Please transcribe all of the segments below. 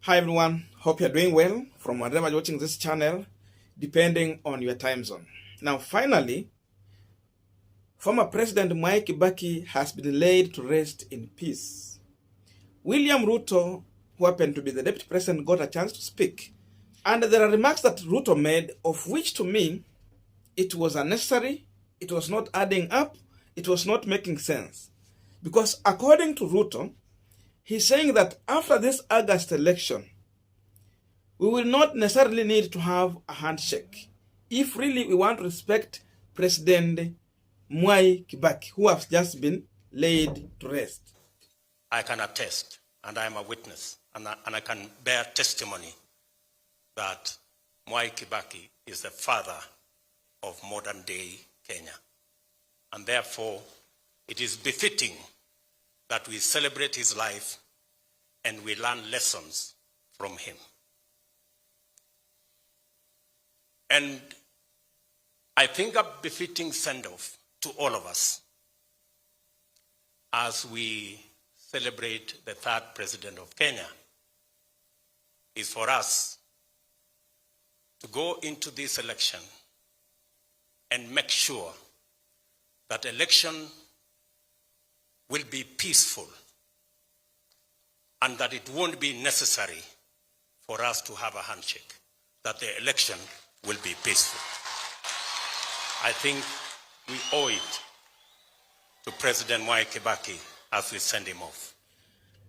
Hi everyone, hope you're doing well from wherever you're watching this channel, depending on your time zone. Now finally, former President Mwai Kibaki has been laid to rest in peace. William Ruto, who happened to be the deputy president, got a chance to speak. And there are remarks that Ruto made, of which to me, it was unnecessary, it was not adding up, it was not making sense. Because according to Ruto, he's saying that after this August election, we will not necessarily need to have a handshake if really we want to respect President Mwai Kibaki, who has just been laid to rest. I can attest, and I am a witness, and I can bear testimony that Mwai Kibaki is the father of modern day Kenya. And therefore, it is befitting that we celebrate his life and we learn lessons from him. And I think a befitting send-off to all of us as we celebrate the third president of Kenya is for us to go into this election and make sure that election will be peaceful and that it won't be necessary for us to have a handshake, that the election will be peaceful. I think we owe it to President Mwai Kibaki as we send him off.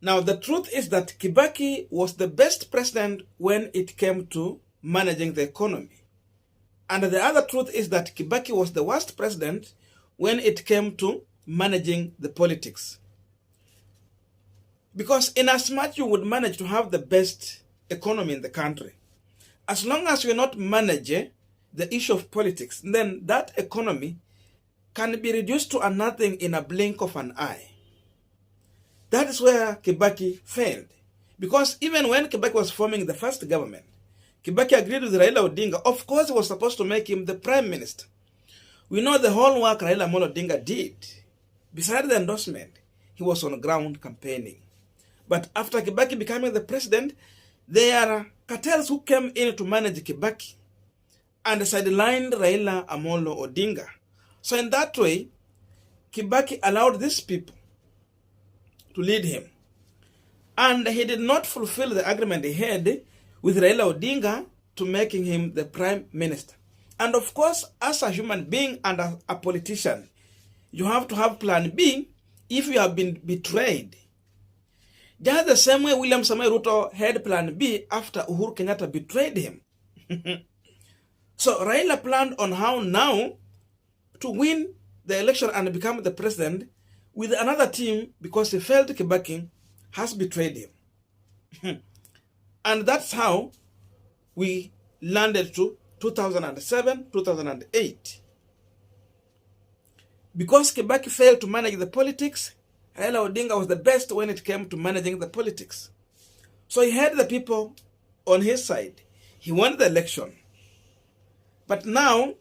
Now, the truth is that Kibaki was the best president when it came to managing the economy. And the other truth is that Kibaki was the worst president when it came to managing the politics. Because in as much you would manage to have the best economy in the country, as long as you not manage the issue of politics, then that economy can be reduced to a nothing in a blink of an eye. That is where Kibaki failed. Because even when Kibaki was forming the first government, Kibaki agreed with Raila Odinga. Of course, he was supposed to make him the prime minister. We know the whole work Raila Odinga did. Besides the endorsement, he was on ground campaigning. But after Kibaki becoming the president, there are cartels who came in to manage Kibaki and sidelined Raila Amolo Odinga. So in that way, Kibaki allowed these people to lead him. And he did not fulfill the agreement he had with Raila Odinga to making him the prime minister. And of course, as a human being and a politician, you have to have plan B if you have been betrayed. Just the same way William Ruto had plan B after Uhuru Kenyatta betrayed him. So Raila planned on how now to win the election and become the president with another team because he felt Kibaki has betrayed him. And that's how we landed to 2007, 2008. Because Kibaki failed to manage the politics, Raila Odinga was the best when it came to managing the politics. So he had the people on his side. He won the election. But now,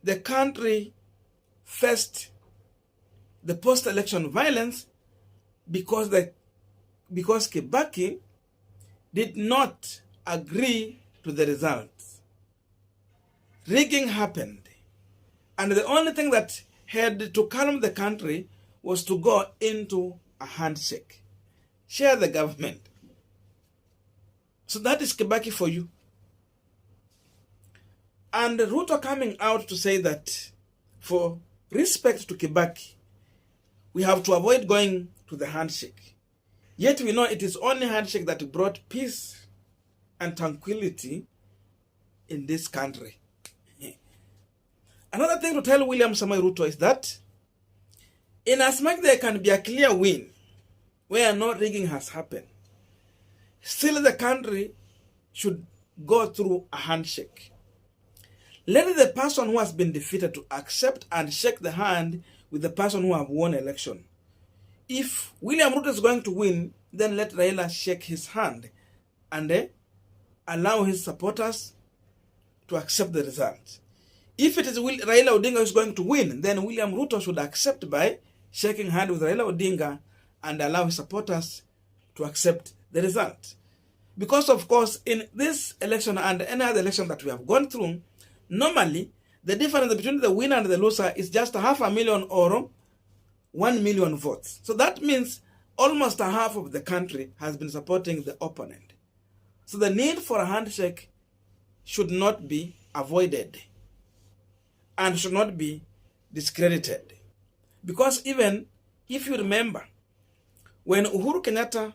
the country faced the post-election violence because Kibaki did not agree to the results. Rigging happened. And the only thing that had to calm the country was to go into a handshake. Share the government. So that is Kibaki for you. And Ruto coming out to say that for respect to Kibaki, we have to avoid going to the handshake. Yet we know it is only handshake that brought peace and tranquility in this country. Another thing to tell William Ruto is that in as much there can be a clear win where no rigging has happened, still the country should go through a handshake. Let the person who has been defeated to accept and shake the hand with the person who have won election. If William Ruto is going to win, then let Raila shake his hand and allow his supporters to accept the result. If it is Raila Odinga who is going to win, then William Ruto should accept by shaking hand with Raila Odinga and allow his supporters to accept the result. Because, of course, in this election and any other election that we have gone through, normally the difference between the winner and the loser is just 500,000 or 1 million votes. So that means almost a half of the country has been supporting the opponent. So the need for a handshake should not be avoided and should not be discredited. Because even if you remember, when Uhuru Kenyatta,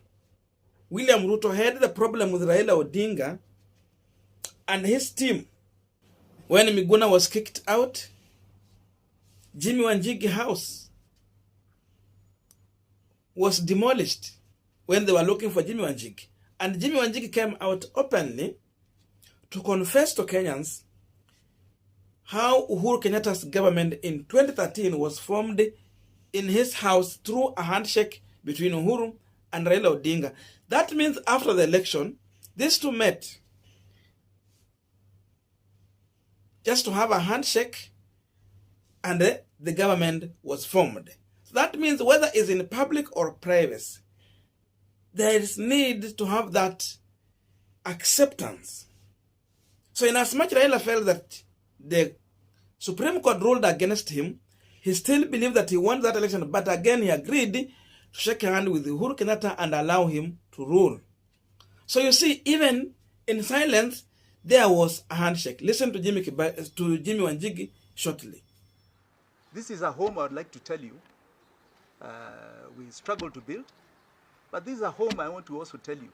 William Ruto had the problem with Raila Odinga and his team, when Miguna was kicked out, Jimmy Wanjigi house was demolished when they were looking for Jimmy Wanjigi. And Jimmy Wanjigi came out openly to confess to Kenyans how Uhuru Kenyatta's government in 2013 was formed in his house through a handshake between Uhuru and Raila Odinga. That means after the election, these two met just to have a handshake, and the government was formed. So that means whether it's in public or private, there is need to have that acceptance. So in as much Raila felt that the Supreme Court ruled against him, he still believed that he won that election, but again he agreed to shake hand with Uhuru Kenyatta and allow him to rule. So you see, even in silence, there was a handshake. Listen to Jimmy Wanjigi shortly. This is a home I would like to tell you we struggled to build, but this is a home I want to also tell you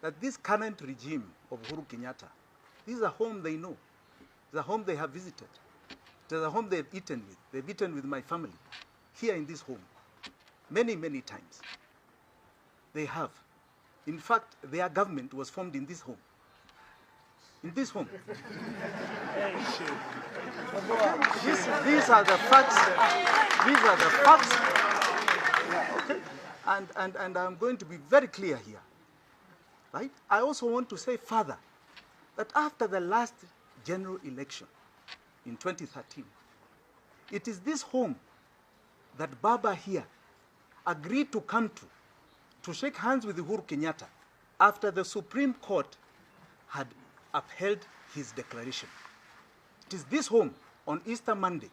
that this current regime of Uhuru Kenyatta, this is a home they know. It's a home they have visited. It is a home they've eaten with. They've eaten with my family here in this home many, many times. They have. In fact, their government was formed in this home. In this home. These are the facts. These are the facts. Okay. And I'm going to be very clear here. Right? I also want to say further that after the last general election in 2013, it is this home that Baba here agreed to come to shake hands with Uhuru Kenyatta after the Supreme Court had upheld his declaration. It is this home on Easter Monday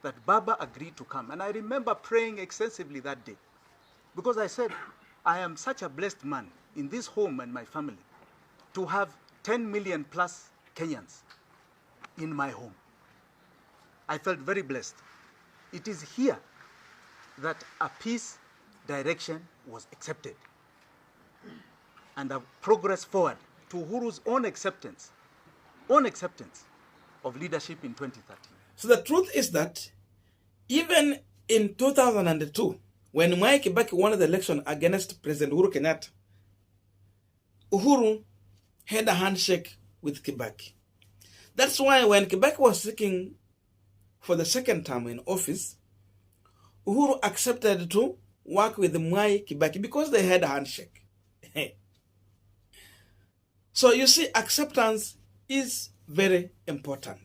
that Baba agreed to come. And I remember praying extensively that day because I said, I am such a blessed man in this home and my family to have 10 million plus Kenyans in my home. I felt very blessed. It is here that a peace direction was accepted and a progress forward to Uhuru's own acceptance of leadership in 2013. So the truth is that even in 2002, when Mwai Kibaki won the election against President Uhuru Kenyatta, Uhuru had a handshake with Kibaki. That's why when Kibaki was seeking for the second term in office, Uhuru accepted to work with Mwai Kibaki because they had a handshake. So you see, acceptance is very important.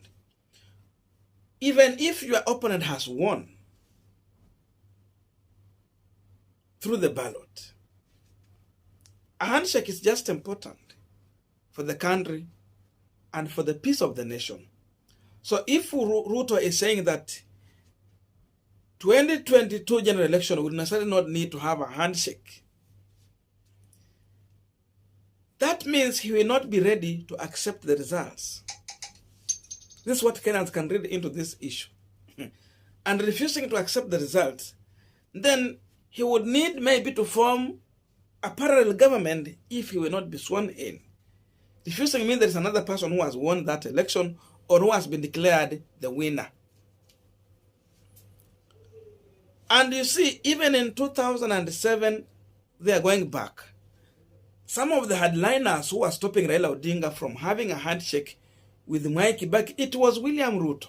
Even if your opponent has won through the ballot, a handshake is just important for the country and for the peace of the nation. So if Ruto is saying that 2022 general election would necessarily not need to have a handshake, that means he will not be ready to accept the results. This is what Kenyans can read into this issue. And refusing to accept the results, then he would need maybe to form a parallel government if he will not be sworn in. Refusing means there is another person who has won that election or who has been declared the winner. And you see, even in 2007, they are going back. Some of the headliners who were stopping Raila Odinga from having a handshake with Mwai Kibaki, it was William Ruto.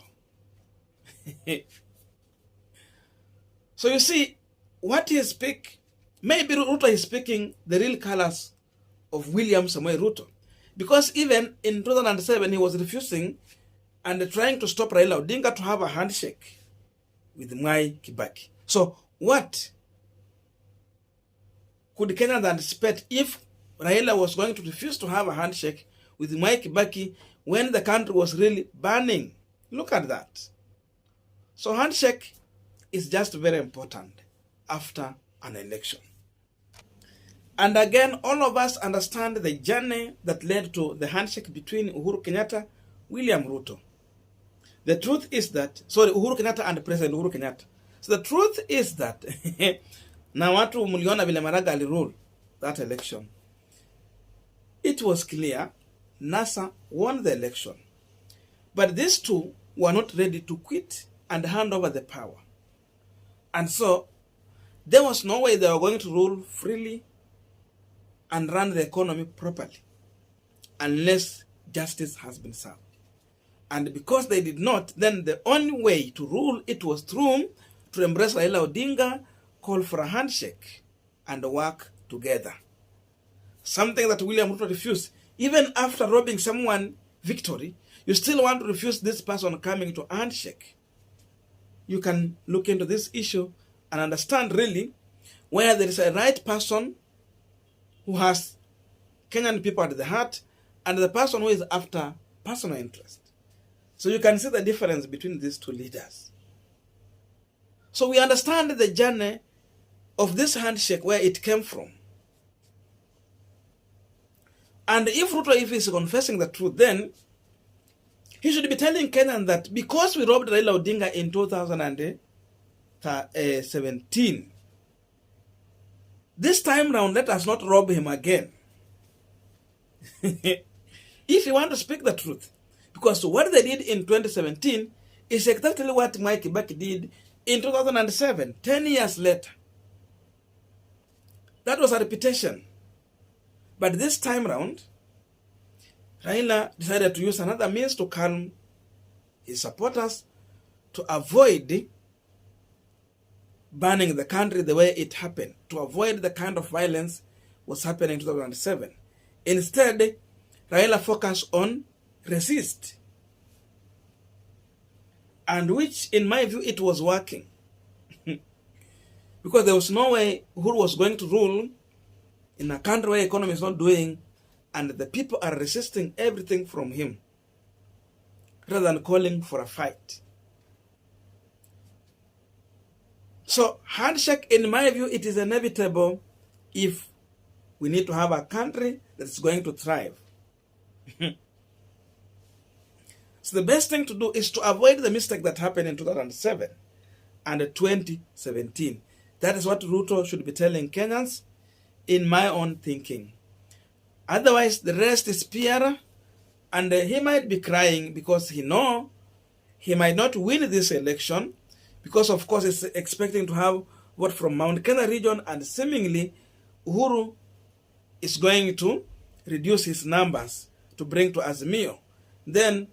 So you see, what he speaks, maybe Ruto is speaking the real colors of William Samoei Ruto. Because even in 2007, he was refusing and trying to stop Raila Odinga to have a handshake with Mwai Kibaki. So what could Kenyans anticipate if Raila was going to refuse to have a handshake with Mwai Kibaki when the country was really burning? Look at that. So handshake is just very important after an election. And again, all of us understand the journey that led to the handshake between Uhuru Kenyatta, William Ruto. The truth is that, Uhuru Kenyatta and President Uhuru Kenyatta. So the truth is that, na watu muliona vile Maraga alirule that election. It was clear NASA won the election. But these two were not ready to quit and hand over the power. And so, there was no way they were going to rule freely and run the economy properly unless justice has been served. And because they did not, then the only way to rule it was through to embrace Raila Odinga, call for a handshake, and work together. Something that William Ruto refused. Even after robbing someone victory, you still want to refuse this person coming to a handshake. You can look into this issue and understand really where there is a right person who has Kenyan people at the heart and the person who is after personal interest. So you can see the difference between these two leaders. So we understand the journey of this handshake, where it came from. And if Ruto, if he's confessing the truth, then he should be telling Kenyan that because we robbed Raila Odinga in 2017, this time round, let us not rob him again. If you want to speak the truth. Because what they did in 2017 is exactly what Mwai Kibaki did in 2007, 10 years later. That was a repetition. But this time round, Raila decided to use another means to calm his supporters, to avoid burning the country the way it happened, to avoid the kind of violence was happening in 2007. Instead, Raila focused on resist. And which, in my view, it was working. Because there was no way Uhuru was going to rule in a country where economy is not doing and the people are resisting everything from him, rather than calling for a fight. So handshake, in my view, it is inevitable if we need to have a country that's going to thrive. So the best thing to do is to avoid the mistake that happened in 2007 and 2017. That is what Ruto should be telling Kenyans, in my own thinking. Otherwise, the rest is PR, and he might be crying because he knows he might not win this election, because of course he's expecting to have vote from Mount Kenya region, and seemingly Uhuru is going to reduce his numbers to bring to Azimio. Then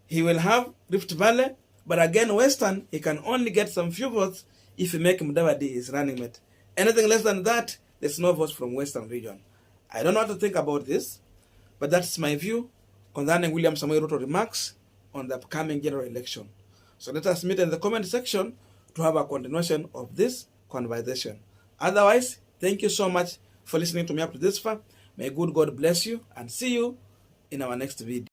he will have Rift Valley, but again Western, he can only get some few votes if he make Mudavadi his running mate. Anything less than that, there's no votes from Western region. I don't know what to think about this, but that's my view concerning William Samoei Ruto remarks on the upcoming general election. So let us meet in the comment section to have a continuation of this conversation. Otherwise, thank you so much for listening to me up to this far. May good God bless you, and see you in our next video.